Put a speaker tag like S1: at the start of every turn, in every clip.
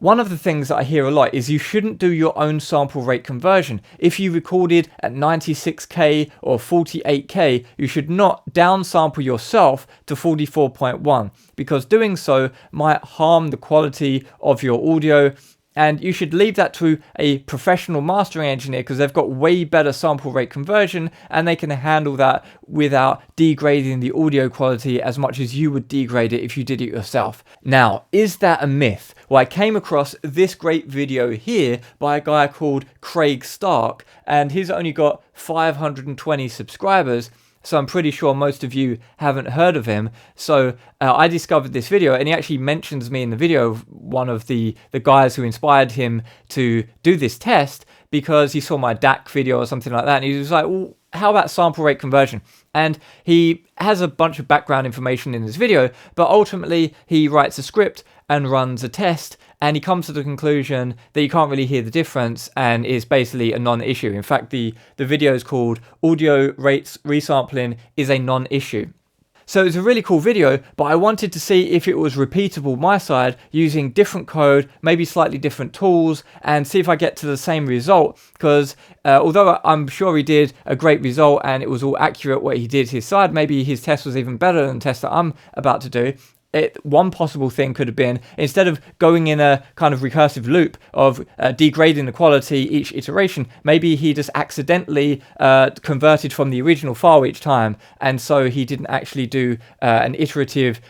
S1: One of the things that I hear a lot is you shouldn't do your own sample rate conversion. If you recorded at 96K or 48K, you should not downsample yourself to 44.1 because doing so might harm the quality of your audio. And you should leave that to a professional mastering engineer because they've got way better sample rate conversion and they can handle that without degrading the audio quality as much as you would degrade it if you did it yourself. Now, is that a myth? Well, I came across this great video here by a guy called Craig Stark, and he's only got 520 subscribers. So I'm pretty sure most of you haven't heard of him. So I discovered this video, and he actually mentions me in the video, one of the guys who inspired him to do this test, because he saw my DAC video or something like that. And he was like, well, how about sample rate conversion? And he has a bunch of background information in this video, but ultimately he writes a script and runs a test, and he comes to the conclusion that you can't really hear the difference and is basically a non-issue. In fact, the video is called Audio Rates Resampling is a Non-Issue. So it's a really cool video, but I wanted to see if it was repeatable my side using different code, maybe slightly different tools, and see if I get to the same result. Because although I'm sure he did a great result and it was all accurate what he did his side, maybe his test was even better than the test that I'm about to do. One possible thing could have been, instead of going in a kind of recursive loop of degrading the quality each iteration, maybe he just accidentally converted from the original file each time, and so he didn't actually do an iterative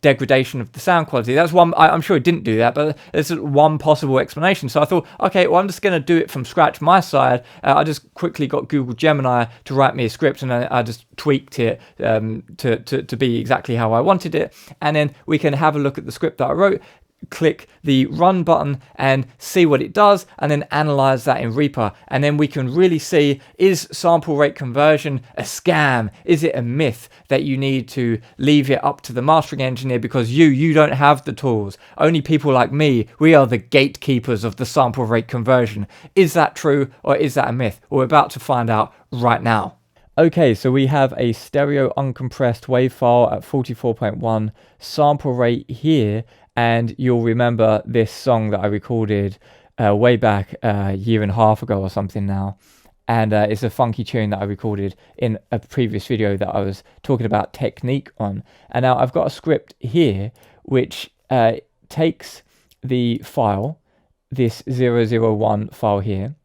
S1: degradation of the sound quality. That's one. I'm sure he didn't do that, but there's one possible explanation. So I thought, okay, well, I'm just going to do it from scratch my side. I just quickly got Google Gemini to write me a script, and I just tweaked it to be exactly how I wanted it. And then we can have a look at the script that I wrote, click the run button and see what it does, and then analyze that in Reaper. And then we can really see, is sample rate conversion a scam? Is it a myth that you need to leave it up to the mastering engineer because you don't have the tools? Only people like me, we are the gatekeepers of the sample rate conversion. Is that true, or is that a myth? We're about to find out right now. Okay, so we have a stereo uncompressed WAV file at 44.1 sample rate here, and you'll remember this song that I recorded way back a year and a half ago or something now, and it's a funky tune that I recorded in a previous video that I was talking about technique on. And now I've got a script here which takes the file, this 001 file here,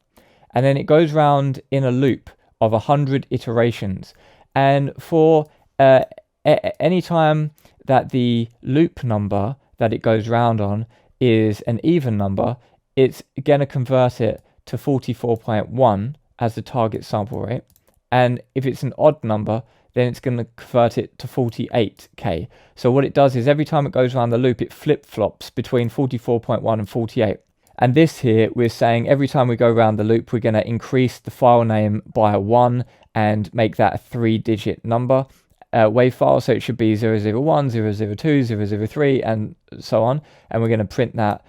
S1: and then it goes round in a loop of 100 iterations, and for any time that the loop number that it goes round on is an even number, it's going to convert it to 44.1 as the target sample rate, and if it's an odd number, then it's going to convert it to 48k. So what it does is every time it goes around the loop, it flip-flops between 44.1 and 48. And this here, we're saying every time we go around the loop, we're going to increase the file name by a 1 and make that a 3-digit number WAV file. So it should be 001, 002, 003, and so on. And we're going to print that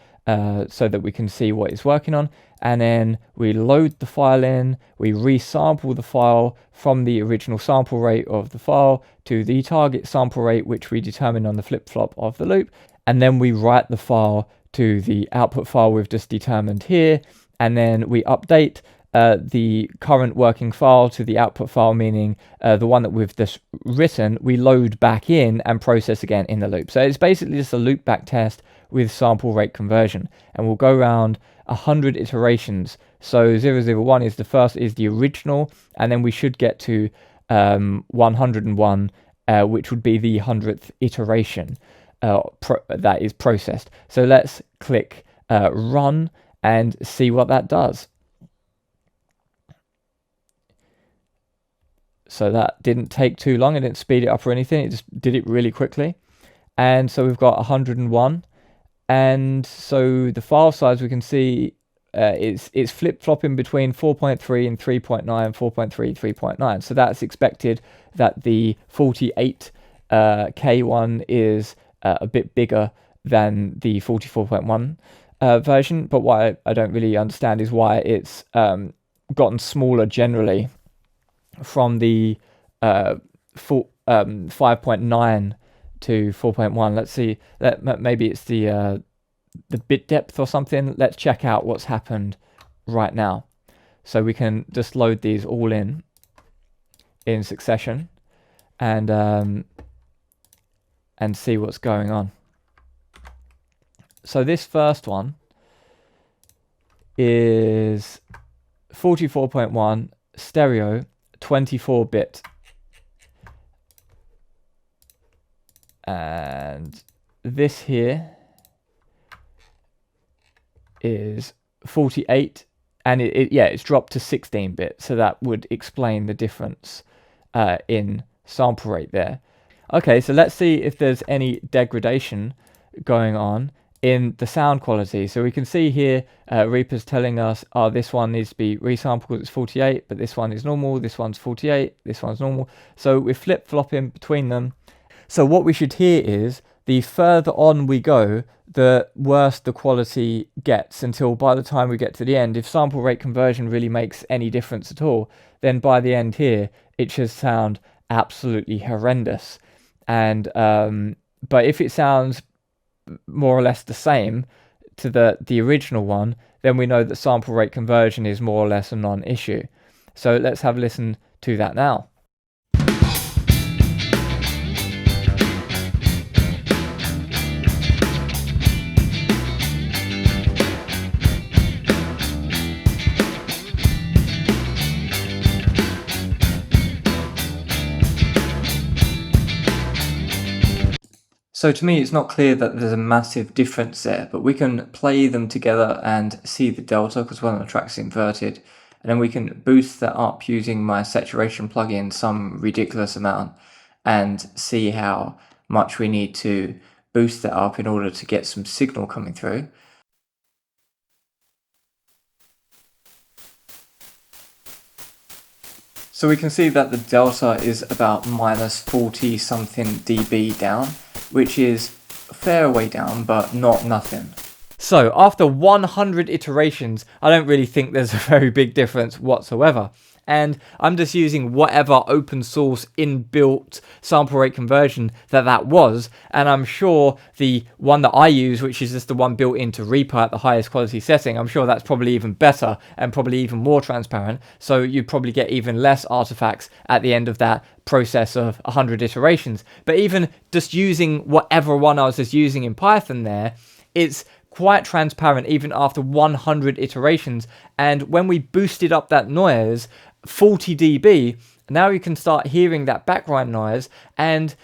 S1: so that we can see what it's working on. And then we load the file in, we resample the file from the original sample rate of the file to the target sample rate, which we determine on the flip-flop of the loop. And then we write the file to the output file we've just determined here, and then we update the current working file to the output file, meaning the one that we've just written, we load back in and process again in the loop. So it's basically just a loop back test with sample rate conversion, and we'll go around 100 iterations. So 001 is the original, and then we should get to 101, which would be the 100th iteration that is processed. So let's click run and see what that does. So that didn't take too long. It didn't speed it up or anything. It just did it really quickly. And so we've got 101. And so the file size, we can see it's flip-flopping between 4.3 and 3.9, 4.3, 3.9. So that's expected that the 48K one is a bit bigger than the 44.1 version, but what I don't really understand is why it's gotten smaller generally from the 5.9 to 4.1. Let's see, maybe it's the the bit depth or something. Let's check out what's happened right now. So we can just load these all in succession and see what's going on. So this first one is 44.1 stereo 24-bit, and this here is 48, and it's dropped to 16-bit, so that would explain the difference in sample rate there. Okay, so let's see if there's any degradation going on in the sound quality. So we can see here Reaper's telling us, oh, this one needs to be resampled because it's 48, but this one is normal, this one's 48, this one's normal. So we're flip-flopping between them. So what we should hear is, the further on we go, the worse the quality gets, until by the time we get to the end, if sample rate conversion really makes any difference at all, then by the end here, it should sound absolutely horrendous. And but if it sounds more or less the same to the original one, then we know that sample rate conversion is more or less a non-issue. So let's have a listen to that now. So to me, it's not clear that there's a massive difference there, but we can play them together and see the delta because one of the tracks is inverted. And then we can boost that up using my saturation plugin some ridiculous amount and see how much we need to boost that up in order to get some signal coming through. So we can see that the delta is about minus 40 something dB down, which is a fair way down, but not nothing. So after 100 iterations, I don't really think there's a very big difference whatsoever. And I'm just using whatever open source inbuilt sample rate conversion that was. And I'm sure the one that I use, which is just the one built into Reaper at the highest quality setting, I'm sure that's probably even better and probably even more transparent. So you'd probably get even less artifacts at the end of that process of 100 iterations. But even just using whatever one I was just using in Python there, it's quite transparent even after 100 iterations. And when we boosted up that noise 40 dB, now you can start hearing that background noise, and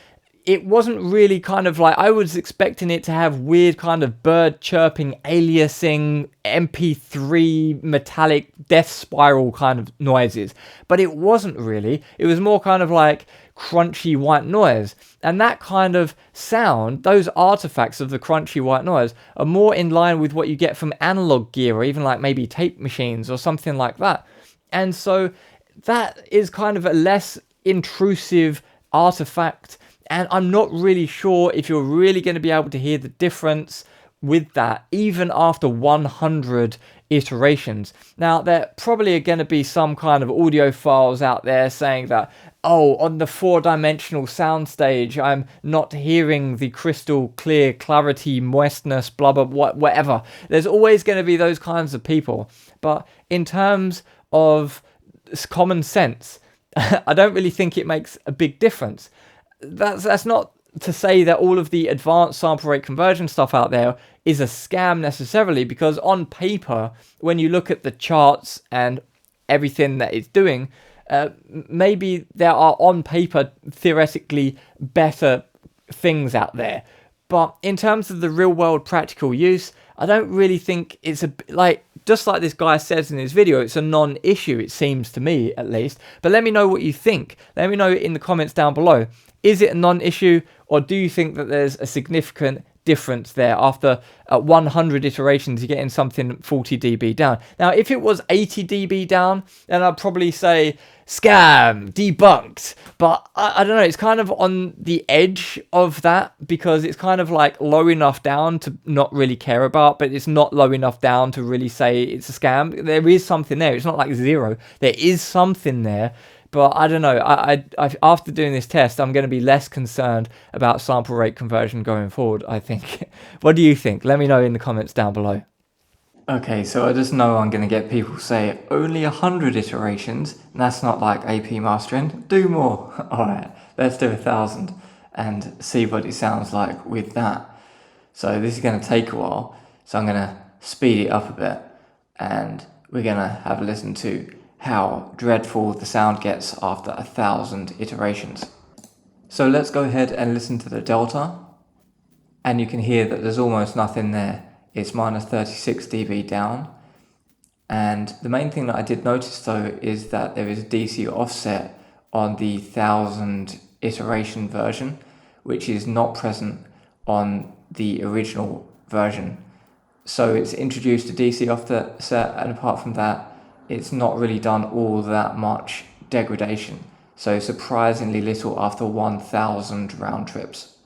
S1: it wasn't really kind of like, I was expecting it to have weird kind of bird chirping, aliasing, MP3 metallic death spiral kind of noises, but it wasn't really. It was more kind of like crunchy white noise, and that kind of sound, those artifacts of the crunchy white noise, are more in line with what you get from analog gear, or even like maybe tape machines or something like that. And so that is kind of a less intrusive artifact, and I'm not really sure if you're really going to be able to hear the difference with that even after 100 iterations. Now, there probably are going to be some kind of audiophiles out there saying that, oh, on the 4-dimensional soundstage, I'm not hearing the crystal clear clarity, moistness, blah, blah, whatever. There's always going to be those kinds of people. But in terms of common sense, I don't really think it makes a big difference. That's not to say that all of the advanced sample rate conversion stuff out there is a scam necessarily, because on paper, when you look at the charts and everything that it's doing, maybe there are on paper theoretically better things out there. But in terms of the real world practical use, I don't really think it's just like this guy says in his video, it's a non-issue, it seems to me at least. But let me know what you think. Let me know in the comments down below. Is it a non-issue, or do you think that there's a significant difference there after 100 iterations you're getting something 40 dB down? Now, if it was 80 dB down, then I'd probably say scam, debunked. But I don't know, it's kind of on the edge of that, because it's kind of like low enough down to not really care about, but it's not low enough down to really say it's a scam. There is something there. It's not like zero. There is something there, But I don't know. I after doing this test, I'm going to be less concerned about sample rate conversion going forward, I think. What do you think? Let me know in the comments down below. Okay, so I just know I'm going to get people say only 100 iterations, and that's not like AP mastering. Do more. Alright, let's do 1,000 and see what it sounds like with that. So this is going to take a while, so I'm going to speed it up a bit, and we're going to have a listen to how dreadful the sound gets after 1,000 iterations. So let's go ahead and listen to the delta, and you can hear that there's almost nothing there. It's minus 36 dB down. And the main thing that I did notice though is that there is a DC offset on the 1,000 iteration version, which is not present on the original version. So it's introduced a DC offset, and apart from that, it's not really done all that much degradation. So surprisingly little after 1,000 round trips.